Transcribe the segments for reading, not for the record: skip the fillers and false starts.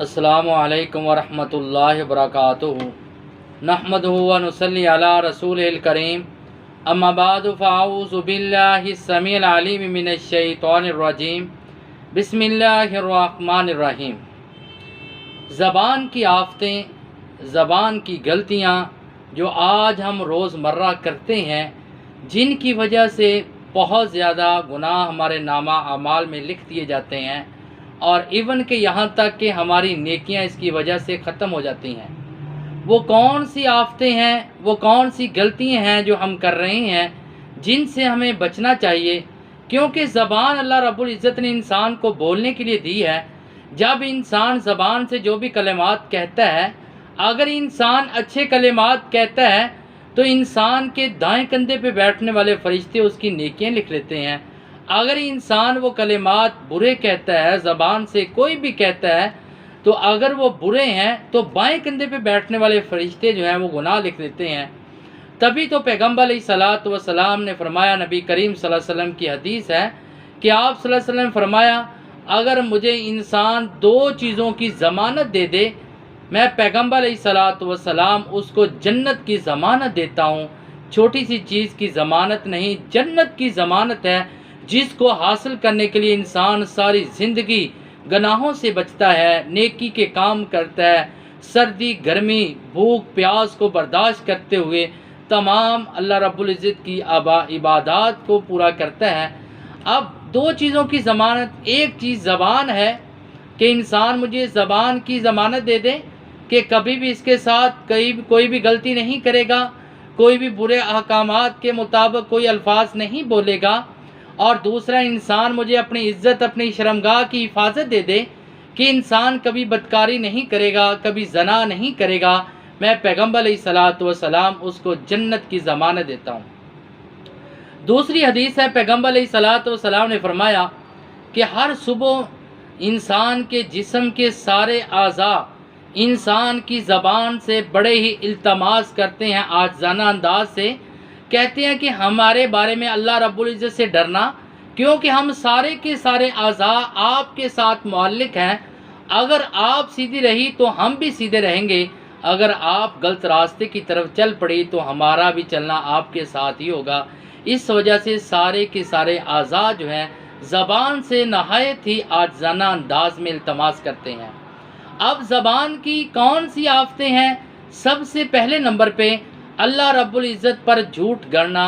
अस्सलामु अलैकुम वरहमतुल्लाहि वबरकातुहू नहमदुहु व नुसल्ली अला रसूलिल करीम अम्मा बादु फ़अऊज़ु बिल्लाहि समील अलीम मिनश शैतानिर रजीम बिस्मिल्लाहिर रहमानिर रहीम। ज़बान की आफ़तें, ज़बान की गलतियाँ जो आज हम रोज़मर्रा करते हैं, जिनकी वजह से बहुत ज़्यादा गुनाह हमारे नामा अमाल में लिख दिए जाते हैं और इवन के यहाँ तक कि हमारी नेकियां इसकी वजह से ख़त्म हो जाती हैं। वो कौन सी आफ़तें हैं, वो कौन सी गलतियां हैं जो हम कर रहे हैं, जिनसे हमें बचना चाहिए। क्योंकि ज़बान अल्लाह रब्बुल इज़्ज़त ने इंसान को बोलने के लिए दी है। जब इंसान ज़बान से जो भी कलिमात कहता है, अगर इंसान अच्छे कलिमात कहता है तो इंसान के दाएं कंधे पे बैठने वाले फरिश्ते उसकी नेकियां लिख लेते हैं। अगर इंसान वो कलिमात बुरे कहता है, ज़बान से कोई भी कहता है, तो अगर वो बुरे हैं तो बाएं कंधे पे बैठने वाले फरिश्ते जो हैं वो गुनाह लिख देते हैं। तभी तो पैगम्बर अलैहिस्सलातु वस्सलाम ने फरमाया, नबी करीम सल्लल्लाहु अलैहि वसल्लम की हदीस है कि आप सल्लल्लाहु अलैहि वसल्लम फरमाया, अगर मुझे इंसान दो चीज़ों की ज़मानत दे दे, मैं पैगम्बर अलैहिस्सलातु वस्सलाम उसको जन्नत की ज़मानत देता हूँ। छोटी सी चीज़ की ज़मानत नहीं, जन्नत की ज़मानत है, जिसको हासिल करने के लिए इंसान सारी ज़िंदगी गुनाहों से बचता है, नेकी के काम करता है, सर्दी गर्मी भूख प्यास को बर्दाश्त करते हुए तमाम अल्लाह रब्बुल इज़्ज़त की इबादत को पूरा करता है। अब दो चीज़ों की ज़मानत, एक चीज़ ज़बान है कि इंसान मुझे ज़बान की ज़मानत दे दे कि कभी भी इसके साथ कोई भी गलती नहीं करेगा, कोई भी बुरे अहकामात के मुताबिक कोई अल्फाज नहीं बोलेगा। और दूसरा, इंसान मुझे अपनी इज़्ज़त, अपनी शर्मगाह की हिफाजत दे दे कि इंसान कभी बदकारी नहीं करेगा, कभी जना नहीं करेगा। मैं पैगम्बर अलैहिस्सलातु वस्सलाम उसको जन्नत की ज़मानत देता हूँ। दूसरी हदीस है, पैगम्बर अलैहिस्सलातु वस्सलाम ने फरमाया कि हर सुबह इंसान के जिस्म के सारे आज़ा इंसान की ज़बान से बड़े ही इल्तमास करते हैं, आज़ाना अंदाज से कहते हैं कि हमारे बारे में अल्लाह रब्बुल इज़्ज़त से डरना, क्योंकि हम सारे के सारे आज़ा आपके साथ मुअल्लिक हैं। अगर आप सीधी रही तो हम भी सीधे रहेंगे, अगर आप गलत रास्ते की तरफ चल पड़ी तो हमारा भी चलना आपके साथ ही होगा। इस वजह से सारे के सारे आज़ा जो हैं ज़बान से नहायत ही आज़ाना अंदाज में इल्तमास करते हैं। अब ज़बान की कौन सी आफ़तें हैं? सबसे पहले नंबर पे अल्लाह रब्बुल इज़्ज़त पर झूठ गढ़ना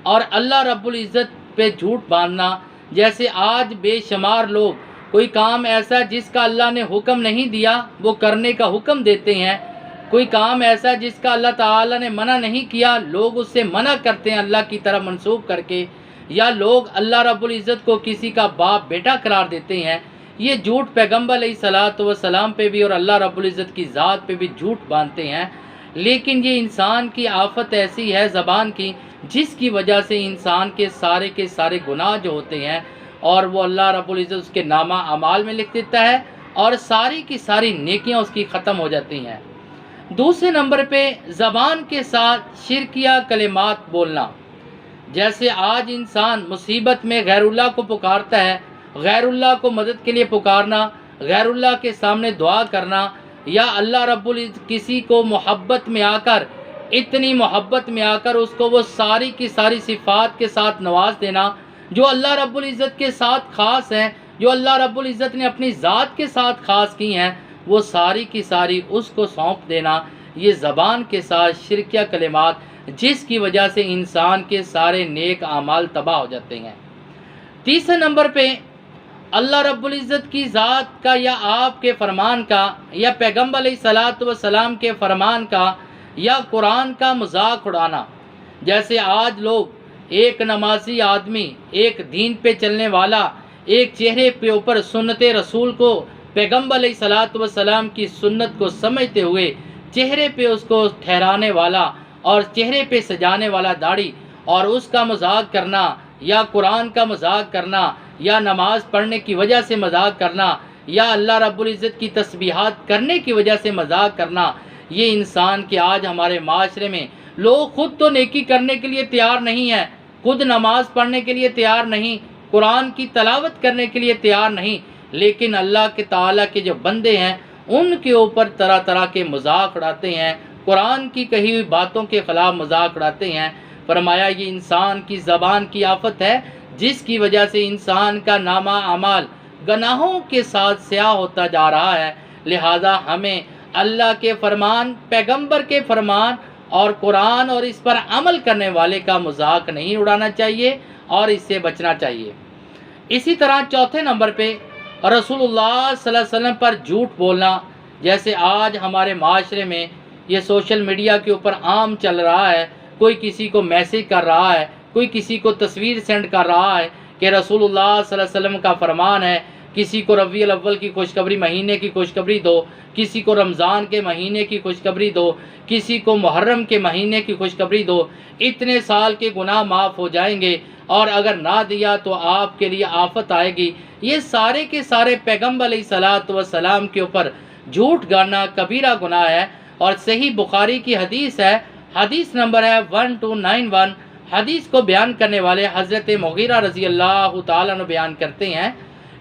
और अल्लाह रब्बुल इज़्ज़त पे झूठ बांधना। जैसे आज बेशुमार लोग कोई काम ऐसा जिसका अल्लाह ने हुक्म नहीं दिया वो करने का हुक्म देते हैं, कोई काम ऐसा जिसका अल्लाह ताला ने मना नहीं किया लोग उससे मना करते हैं अल्लाह की तरफ मंसूब करके, या लोग अल्लाह रब्बुल इज़्ज़त को किसी का बाप बेटा करार देते हैं। ये झूठ पैगम्बर अलैहिस्सलातु वस्सलाम पे भी और अल्लाह रब्बुल इज़्ज़त की ज़ात पे भी झूठ बांधते हैं। लेकिन ये इंसान की आफत ऐसी है ज़बान की, जिसकी वजह से इंसान के सारे गुनाह जो होते हैं और वो अल्लाह रब्बुल इज़्ज़त उसके नामा अमाल में लिख देता है और सारी की सारी नेकियां उसकी ख़त्म हो जाती हैं। दूसरे नंबर पे ज़बान के साथ शिरकिया कलिमात बोलना। जैसे आज इंसान मुसीबत में गैरुल्लाह को पुकारता है, गैरुल्लाह को मदद के लिए पुकारना, गैरुल्लाह के सामने दुआ करना, या अल्लाह रब्बुल इज़्ज़त किसी को मोहब्बत में आकर, इतनी मोहब्बत में आकर उसको वो सारी की सारी सिफ़ात के साथ नवाज देना जो अल्लाह रब्बुल इज़्ज़त के साथ ख़ास हैं, जो अल्लाह रब्बुल इज़्ज़त ने अपनी ज़ात के साथ ख़ास की हैं, वो सारी की सारी उसको सौंप देना। ये ज़बान के साथ शिरकिया कलिमात, जिसकी वजह से इंसान के सारे नेक आमाल तबाह हो जाते हैं। तीसरे नंबर पे अल्लाह रब्बुल इज़्ज़त की ज़ात का या आपके फ़रमान का या पैगम्बर अलैहिस्सलातु वस्सलाम के फ़रमान का या कुरान का मजाक उड़ाना। जैसे आज लोग, एक नमाजी आदमी, एक दीन पे चलने वाला, एक चेहरे पे ऊपर सुन्नत रसूल को, पैगम्बर अलैहिस्सलातु वस्सलाम की सुन्नत को समझते हुए चेहरे पे उसको ठहराने वाला और चेहरे पे सजाने वाला दाढ़ी, और उसका मजाक करना या कुरान का मजाक करना या नमाज पढ़ने की वजह से मजाक करना या अल्लाह रब्बुल इज़्ज़त की तस्बीहात करने की वजह से मजाक करना, ये इंसान के आज हमारे माशरे में लोग खुद तो नेकी करने के लिए तैयार नहीं है, खुद नमाज पढ़ने के लिए तैयार नहीं, कुरान की तलावत करने के लिए तैयार नहीं, लेकिन अल्लाह के ताला के जो बंदे हैं उनके ऊपर तरह तरह के मजाक उड़ाते हैं, कुरान की कही हुई बातों के ख़िलाफ़ मजाक उड़ाते हैं। फरमाया ये इंसान की ज़बान की आफत है, जिसकी वजह से इंसान का नामा अमाल गनाहों के साथ स्याह होता जा रहा है। लिहाजा हमें अल्लाह के फरमान, पैगंबर के फरमान और कुरान और इस पर अमल करने वाले का मजाक नहीं उड़ाना चाहिए और इससे बचना चाहिए। इसी तरह चौथे नंबर पे रसूलुल्लाह सल्लल्लाहु अलैहि वसल्लम पर झूठ बोलना, जैसे आज हमारे माशरे में ये सोशल मीडिया के ऊपर आम चल रहा है। कोई किसी को मैसेज कर रहा है, कोई किसी को तस्वीर सेंड कर रहा है कि रसूलुल्लाह सल्लल्लाहु अलैहि वसल्लम का फरमान है, किसी को रबीउल अव्वल की खुशखबरी महीने की खुशखबरी दो, किसी को रमज़ान के महीने की खुशखबरी दो, किसी को मुहर्रम के महीने की खुशखबरी दो, इतने साल के गुनाह माफ़ हो जाएंगे और अगर ना दिया तो आपके लिए आफत आएगी। ये सारे के सारे पैगंबर अलैहिस्सलातु वस्सलाम के ऊपर झूठ गाना कबीरा गुनाह है। और सही बुखारी की हदीस है, हदीस नंबर है 1291। हदीस को बयान करने वाले हज़रत मुगीरा रज़ी अल्लाह ताला अन्हु बयान करते हैं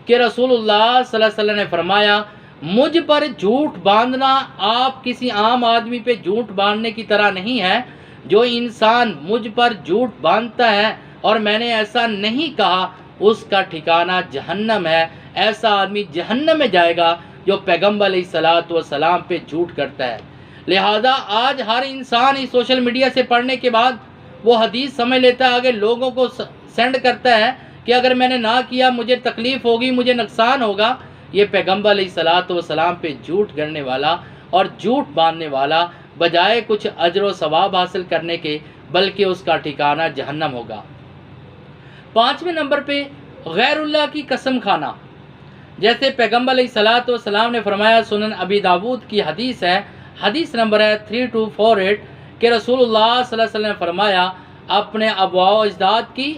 कि रसूलुल्लाह सल्लल्लाहु अलैहि वसल्लम ने फरमाया, मुझ पर झूठ बांधना आप किसी आम आदमी पे झूठ बांधने की तरह नहीं है। जो इंसान मुझ पर झूठ बांधता है और मैंने ऐसा नहीं कहा, उसका ठिकाना जहन्नम है। ऐसा आदमी जहन्नम में जाएगा जो पैगंबर अलैहिस्सलातु वस्सलाम पे झूठ करता है। लिहाजा आज हर इंसान इस सोशल मीडिया से पढ़ने के बाद वो हदीस समझ लेता है, आगे लोगों को सेंड करता है कि अगर मैंने ना किया मुझे तकलीफ़ होगी, मुझे नुकसान होगा। ये पैगंबर अलैहिस्सलातु वस्सलाम पे झूठ गढ़ने वाला और झूठ बांधने वाला बजाय कुछ अजर व सवाब हासिल करने के, बल्कि उसका ठिकाना जहन्नम होगा। पाँचवें नंबर पे गैरुल्लाह की कसम खाना, जैसे पैगंबर अलैहिस्सलातु वस्सलाम ने फरमाया, सुनन अबी दाऊद की हदीस है, हदीस नंबर है 3248 कि रसूलुल्लाह सल्लल्लाहु अलैहि वसल्लम ने फरमाया, अपने अबवा अजदाद की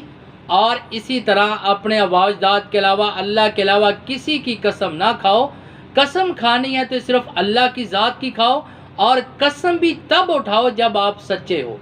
और इसी तरह अपने अबवा अजदाद के अलावा अल्लाह के अलावा किसी की कसम ना खाओ। कसम खानी है तो सिर्फ अल्लाह की ज़ात की खाओ और कसम भी तब उठाओ जब आप सच्चे हो।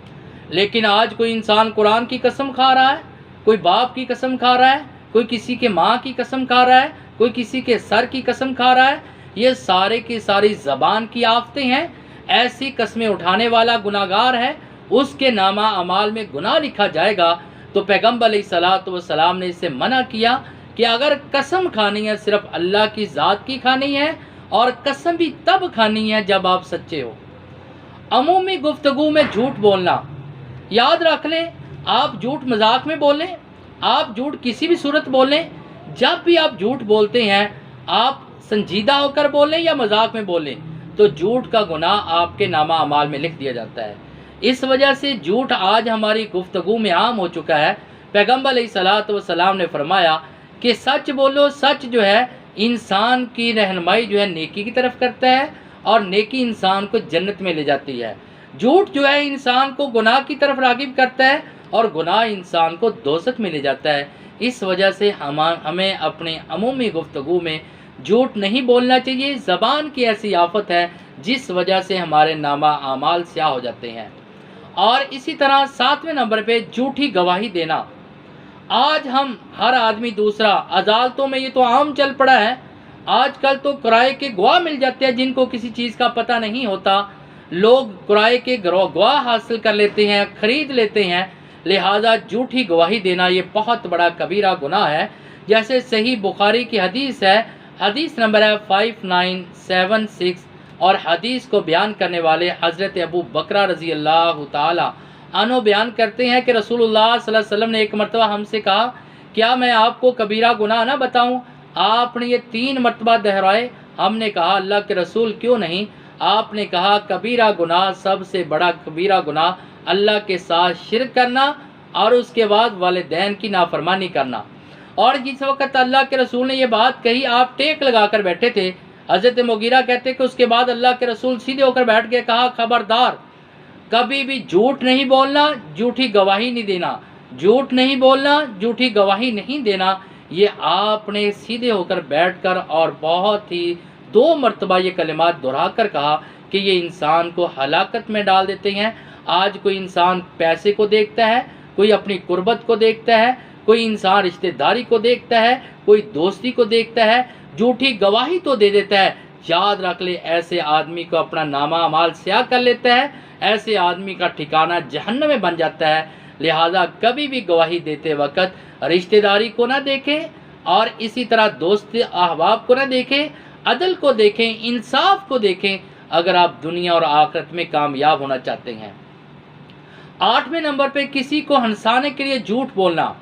लेकिन आज कोई इंसान कुरान की कसम खा रहा है, कोई बाप की कसम खा रहा है, कोई किसी के माँ की कसम खा रहा है, कोई किसी के सर की कसम खा रहा है। ये सारे की सारी ज़बान की आफतें हैं। ऐसी कस्में उठाने वाला गुनाहगार है, उसके नामा अमाल में गुनाह लिखा जाएगा। तो पैगंबर अलैहिस्सलातु वस्सलाम ने इससे मना किया कि अगर कसम खानी है सिर्फ अल्लाह की ज़ात की खानी है और कसम भी तब खानी है जब आप सच्चे हो। अमूमी गुफ्तगू में झूठ बोलना, याद रख लें, आप झूठ मजाक में बोलें, आप झूठ किसी भी सूरत बोलें, जब भी आप झूठ बोलते हैं आप संजीदा होकर बोलें या मजाक में बोलें, तो झूठ का गुनाह आपके नामा अमाल में लिख दिया जाता है। इस वजह से झूठ आज हमारी गुफ्तगू में आम हो चुका है। पैगंबर अलैहिस्सलातु वस्सलाम ने फरमाया कि सच बोलो, सच जो है इंसान की रहनुमाई जो है नेकी की तरफ करता है और नेकी इंसान को जन्नत में ले जाती है। झूठ जो है इंसान को गुनाह की तरफ रागिब करता है और गुनाह इंसान को दोज़ख में ले जाता है। इस वजह से हमें अपने अमूमी गुफ्तगू में झूठ नहीं बोलना चाहिए। ज़बान की ऐसी आफत है जिस वजह से हमारे नामा आमाल स्याह हो जाते हैं। और इसी तरह सातवें नंबर पे झूठी गवाही देना। आज हम हर आदमी दूसरा, अदालतों में ये तो आम चल पड़ा है, आजकल तो किराए के गवाह मिल जाते हैं जिनको किसी चीज़ का पता नहीं होता। लोग किराए के गवाह हासिल कर लेते हैं, ख़रीद लेते हैं। लिहाजा झूठी गवाही देना ये बहुत बड़ा कबीरा गुनाह है। जैसे सही बुखारी की हदीस है, हदीस नंबर है 5976 और हदीस को बयान करने वाले हज़रत अबू बकरा रज़ी अल्लाह ताला अन्हु बयान करते हैं कि रसूलुल्लाह सल्लल्लाहु अलैहि वसल्लम ने एक मरतबा हमसे कहा, क्या मैं आपको कबीरा गुनाह ना बताऊं? आपने ये 3 मरतबा दोहराए। हमने कहा, अल्लाह के रसूल क्यों नहीं? आपने कहा, कबीरा गुनाह, सबसे बड़ा कबीरा गुनाह अल्लाह के साथ शिर्क करना और उसके बाद वालिदैन की नाफरमानी करना। और जिस वक्त अल्लाह के रसूल ने ये बात कही, आप टेक लगा कर बैठे थे। हज़रत मुगीरा कहते कि उसके बाद अल्लाह के रसूल सीधे होकर बैठ के कहा, खबरदार, कभी भी झूठ नहीं बोलना, झूठी गवाही नहीं देना। झूठ नहीं बोलना, झूठी गवाही नहीं देना। ये आपने सीधे होकर बैठकर और बहुत ही 2 मरतबा ये कलिमात दोहरा कर कहा कि ये इंसान को हलाकत में डाल देते हैं। आज कोई इंसान पैसे को देखता है, कोई अपनी कुर्बत को देखता है, कोई इंसान रिश्तेदारी को देखता है, कोई दोस्ती को देखता है, झूठी गवाही तो दे देता है, याद रख ले, ऐसे आदमी को अपना नामा अमाल स्याह कर लेता है, ऐसे आदमी का ठिकाना जहन्नम में बन जाता है। लिहाजा कभी भी गवाही देते वक्त रिश्तेदारी को ना देखें और इसी तरह दोस्त अहबाब को ना देखें, अदल को देखें, इंसाफ को देखें, अगर आप दुनिया और आखिरत में कामयाब होना चाहते हैं। 8वें नंबर पे किसी को हंसाने के लिए झूठ बोलना।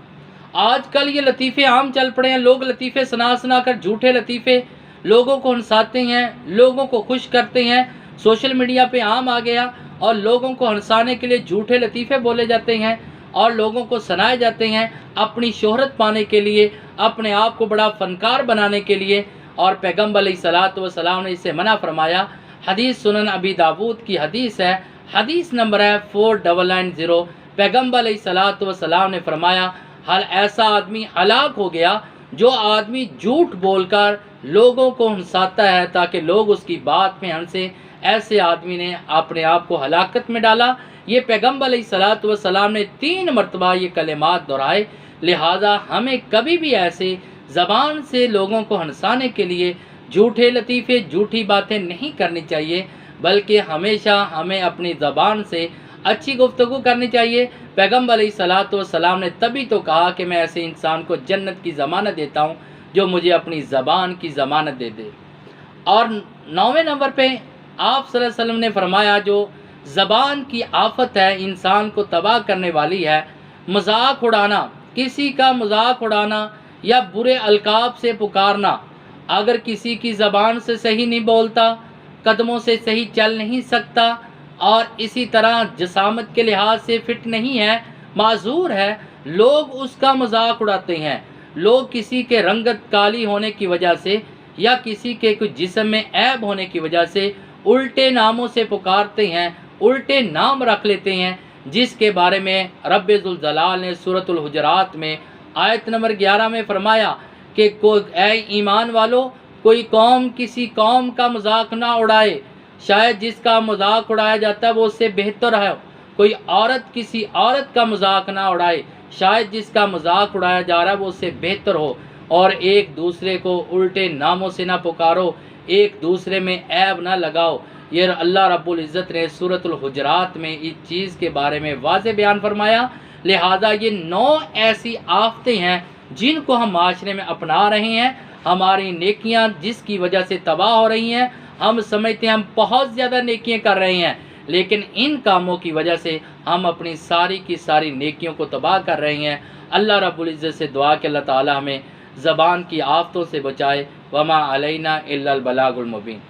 आजकल ये लतीफ़े आम चल पड़े हैं, लोग लतीफ़े सुना सुना कर, झूठे लतीफ़े लोगों को हंसाते हैं, लोगों को खुश करते हैं, सोशल मीडिया पे आम आ गया और लोगों को हंसाने के लिए झूठे लतीफ़े बोले जाते हैं और लोगों को सुनाए जाते हैं अपनी शोहरत पाने के लिए, अपने आप को बड़ा फ़नकार बनाने के लिए। और पैगम्बर अलैहिस्सलातु वस्सलाम ने इसे मना फरमाया। हदीस सुनन अबी दाऊद की हदीस है, हदीस नंबर है 4990। पैगम्बर अलैहिस्सलातु वस्सलाम ने फरमाया, हल ऐसा आदमी हलाक हो गया जो आदमी झूठ बोलकर लोगों को हंसाता है ताकि लोग उसकी बात में हंसे। ऐसे आदमी ने अपने आप को हलाकत में डाला। ये पैगम्बर अलैहिस्सलातु वस्सलाम ने 3 मरतबा ये कलिमात दोहराए। लिहाजा हमें कभी भी ऐसे ज़बान से लोगों को हंसाने के लिए झूठे लतीफ़े, झूठी बातें नहीं करनी चाहिए, बल्कि हमेशा हमें अपनी ज़बान से अच्छी गुफ्तगू करनी चाहिए। पैगम्बर अलैहिस्सलातु वस्सलाम ने तभी तो कहा कि मैं ऐसे इंसान को जन्नत की ज़मानत देता हूँ जो मुझे अपनी ज़बान की ज़मानत दे दे। और 9वें नंबर पे आप सल्लल्लाहु अलैहि वसल्लम ने फरमाया, जो ज़बान की आफत है, इंसान को तबाह करने वाली है, मजाक उड़ाना, किसी का मजाक उड़ाना या बुरे अलकाब से पुकारना। अगर किसी की ज़बान से सही नहीं बोलता, कदमों से सही चल नहीं सकता और इसी तरह जसामत के लिहाज से फिट नहीं है, माजूर है, लोग उसका मजाक उड़ाते हैं। लोग किसी के रंगत काली होने की वजह से या किसी के कुछ जिस्म में ऐब होने की वजह से उल्टे नामों से पुकारते हैं, उल्टे नाम रख लेते हैं, जिसके बारे में रब्बे ज़ुल जलाल ने सूरतुल हुजरात में आयत नंबर 11 में फरमाया कि ऐ ईमान वालो, कोई कौम किसी कौम का मजाक ना उड़ाए, शायद जिसका मजाक उड़ाया जाता है वो उससे बेहतर है। कोई औरत किसी औरत का मजाक ना उड़ाए, शायद जिसका मजाक उड़ाया जा रहा है वो उससे बेहतर हो। और एक दूसरे को उल्टे नामों से ना पुकारो, एक दूसरे में ऐब ना लगाओ। ये अल्लाह रब्बुल इज़्ज़त ने सूरतुल हुजरात में इस चीज़ के बारे में वाज़े बयान फरमाया। लिहाजा ये 9 ऐसी आफतें हैं जिनको हम माशरे में अपना रहे हैं, हमारी नेकियां जिसकी वजह से तबाह हो रही हैं। हम समझते हैं हम बहुत ज़्यादा नेकियां कर रहे हैं, लेकिन इन कामों की वजह से हम अपनी सारी की सारी नेकियों को तबाह कर रहे हैं। अल्लाह रब्बुल इज़्ज़त से दुआ कि अल्लाह ताला हमें ज़बान की आफतों से बचाए। वमा अलैना इल्लल बलागुल मुबीन।